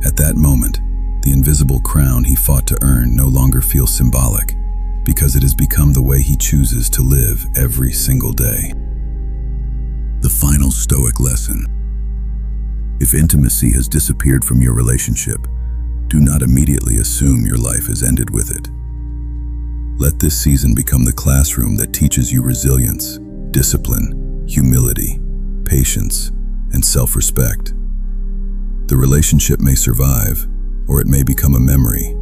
At that moment, the invisible crown he fought to earn no longer feels symbolic, because it has become the way he chooses to live every single day. The final Stoic lesson. If intimacy has disappeared from your relationship, do not immediately assume your life has ended with it. Let this season become the classroom that teaches you resilience, discipline, humility, patience, and self-respect. The relationship may survive, or it may become a memory,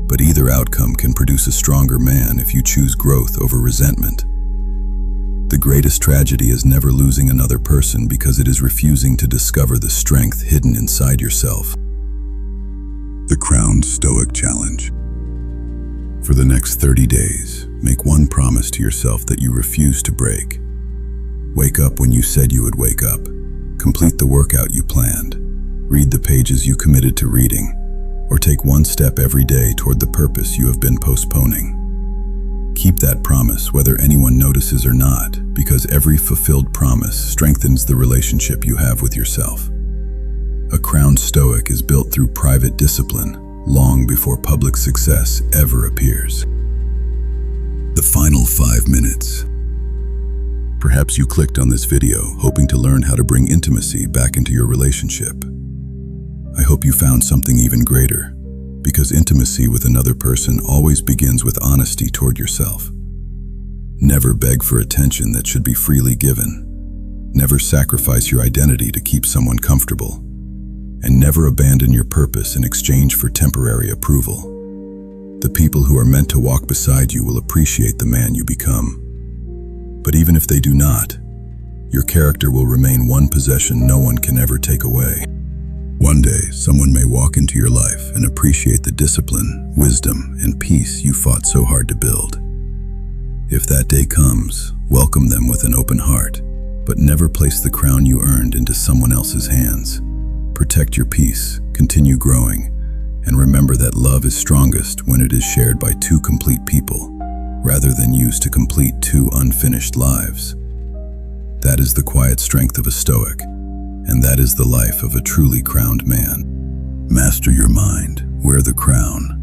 but either outcome can produce a stronger man if you choose growth over resentment. The greatest tragedy is never losing another person because it is refusing to discover the strength hidden inside yourself. The Crowned Stoic Challenge. For the next 30 days, make one promise to yourself that you refuse to break. Wake up when you said you would wake up. Complete the workout you planned. Read the pages you committed to reading, or take one step every day toward the purpose you have been postponing. Keep that promise whether anyone notices or not, because every fulfilled promise strengthens the relationship you have with yourself. A crowned Stoic is built through private discipline long before public success ever appears. The final 5 minutes. Perhaps you clicked on this video hoping to learn how to bring intimacy back into your relationship. I hope you found something even greater, because intimacy with another person always begins with honesty toward yourself. Never beg for attention that should be freely given. Never sacrifice your identity to keep someone comfortable. And never abandon your purpose in exchange for temporary approval. The people who are meant to walk beside you will appreciate the man you become. But even if they do not, your character will remain one possession no one can ever take away. One day, someone may walk into your life and appreciate the discipline, wisdom, and peace you fought so hard to build. If that day comes, welcome them with an open heart, but never place the crown you earned into someone else's hands. Protect your peace, continue growing, and remember that love is strongest when it is shared by two complete people, rather than used to complete two unfinished lives. That is the quiet strength of a Stoic. And that is the life of a truly crowned man. Master your mind, wear the crown.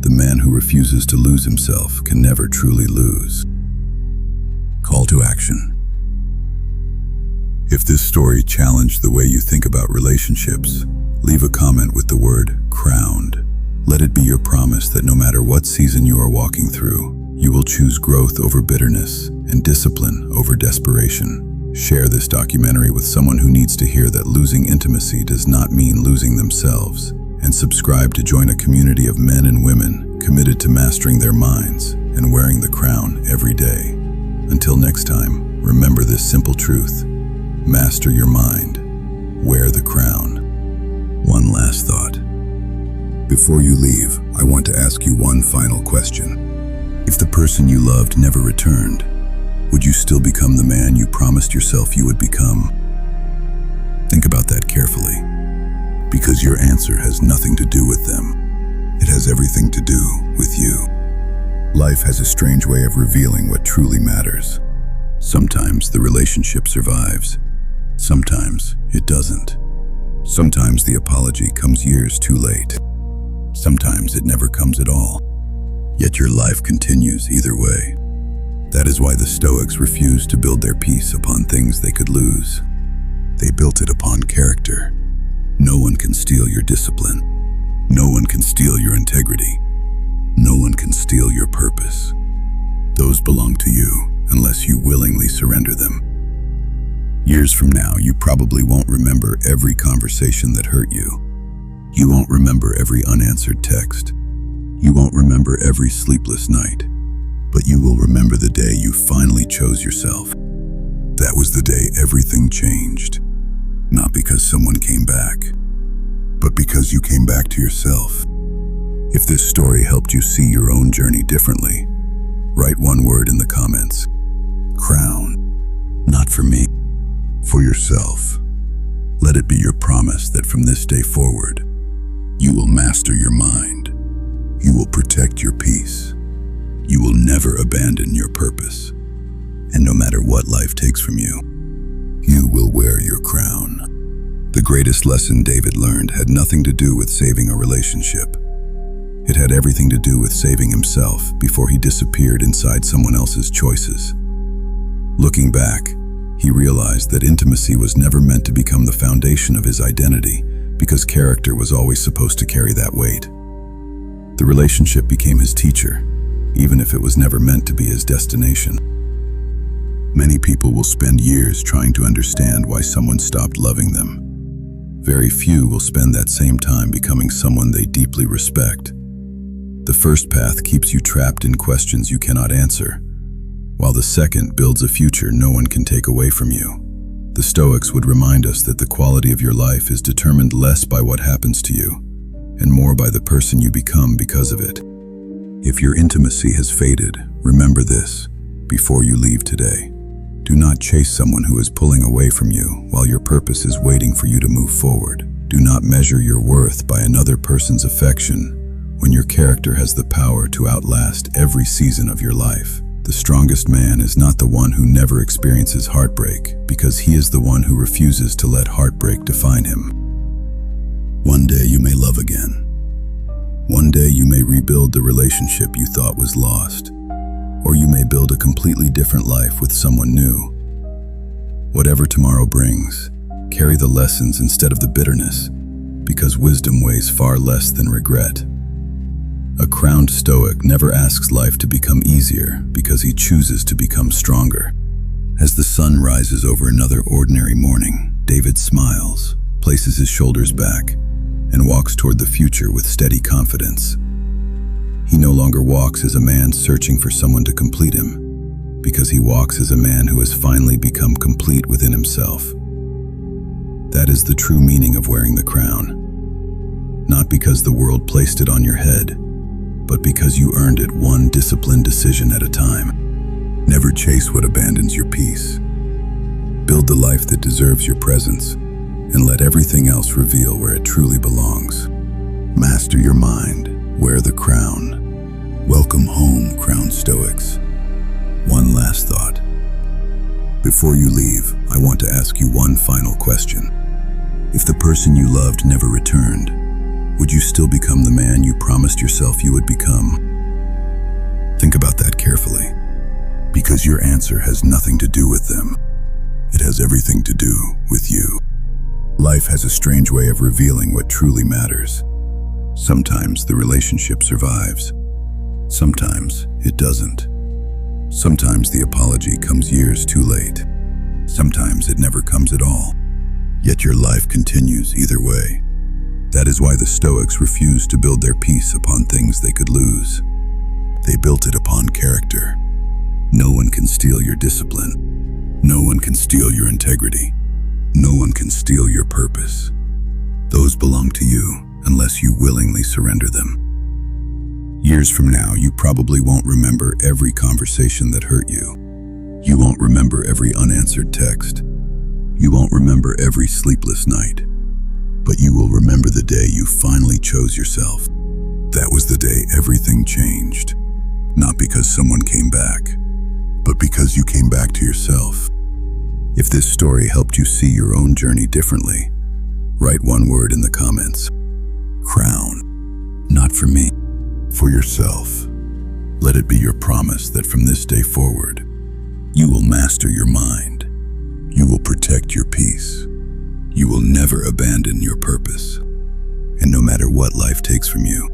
The man who refuses to lose himself can never truly lose. Call to action. If this story challenged the way you think about relationships, leave a comment with the word crowned. Let it be your promise that no matter what season you are walking through, you will choose growth over bitterness and discipline over desperation. Share this documentary with someone who needs to hear that losing intimacy does not mean losing themselves, and subscribe to join a community of men and women committed to mastering their minds and wearing the crown every day. Until next time, remember this simple truth: master your mind, wear the crown. One last thought. Before you leave, I want to ask you one final question. If the person you loved never returned, would you still become the man you promised yourself you would become? Think about that carefully, because your answer has nothing to do with them. It has everything to do with you. Life has a strange way of revealing what truly matters. Sometimes the relationship survives. Sometimes it doesn't. Sometimes the apology comes years too late. Sometimes it never comes at all. Yet your life continues either way. That is why the Stoics refused to build their peace upon things they could lose. They built it upon character. No one can steal your discipline. No one can steal your integrity. No one can steal your purpose. Those belong to you unless you willingly surrender them. Years from now, you probably won't remember every conversation that hurt you. You won't remember every unanswered text. You won't remember every sleepless night. But you will remember the day you finally chose yourself. That was the day everything changed. Not because someone came back, but because you came back to yourself. If this story helped you see your own journey differently, write one word in the comments. Crown. Not for me, for yourself. Let it be your promise that from this day forward, you will master your mind. You will protect your peace. You will never abandon your purpose. And no matter what life takes from you, you will wear your crown. The greatest lesson David learned had nothing to do with saving a relationship. It had everything to do with saving himself before he disappeared inside someone else's choices. Looking back, he realized that intimacy was never meant to become the foundation of his identity, because character was always supposed to carry that weight. The relationship became his teacher, even if it was never meant to be his destination. Many people will spend years trying to understand why someone stopped loving them. Very few will spend that same time becoming someone they deeply respect. The first path keeps you trapped in questions you cannot answer, while the second builds a future no one can take away from you. The Stoics would remind us that the quality of your life is determined less by what happens to you, and more by the person you become because of it. If your intimacy has faded, remember this before you leave today. Do not chase someone who is pulling away from you while your purpose is waiting for you to move forward. Do not measure your worth by another person's affection when your character has the power to outlast every season of your life. The strongest man is not the one who never experiences heartbreak, because he is the one who refuses to let heartbreak define him. One day you may love again. One day you may rebuild the relationship you thought was lost, or you may build a completely different life with someone new. Whatever tomorrow brings, carry the lessons instead of the bitterness, because wisdom weighs far less than regret. A crowned Stoic never asks life to become easier because he chooses to become stronger. As the sun rises over another ordinary morning, David smiles, places his shoulders back, and walks toward the future with steady confidence. He no longer walks as a man searching for someone to complete him, because he walks as a man who has finally become complete within himself. That is the true meaning of wearing the crown. Not because the world placed it on your head, but because you earned it one disciplined decision at a time. Never chase what abandons your peace. Build the life that deserves your presence, and let everything else reveal where it truly belongs. Master your mind, wear the crown. Welcome home, crowned Stoics. One last thought. Before you leave, I want to ask you one final question. If the person you loved never returned, would you still become the man you promised yourself you would become? Think about that carefully, because your answer has nothing to do with them. It has everything to do with you. Life has a strange way of revealing what truly matters. Sometimes the relationship survives. Sometimes it doesn't. Sometimes the apology comes years too late. Sometimes it never comes at all. Yet your life continues either way. That is why the Stoics refused to build their peace upon things they could lose. They built it upon character. No one can steal your discipline. No one can steal your integrity. No one can steal your purpose. Those belong to you unless you willingly surrender them. Years from now, you probably won't remember every conversation that hurt you. You won't remember every unanswered text. You won't remember every sleepless night. But you will remember the day you finally chose yourself. That was the day everything changed. Not because someone came back, but because you came back to yourself. If this story helped you see your own journey differently, write one word in the comments. Crown. Not for me, for yourself. Let it be your promise that from this day forward, you will master your mind. You will protect your peace. You will never abandon your purpose. And no matter what life takes from you,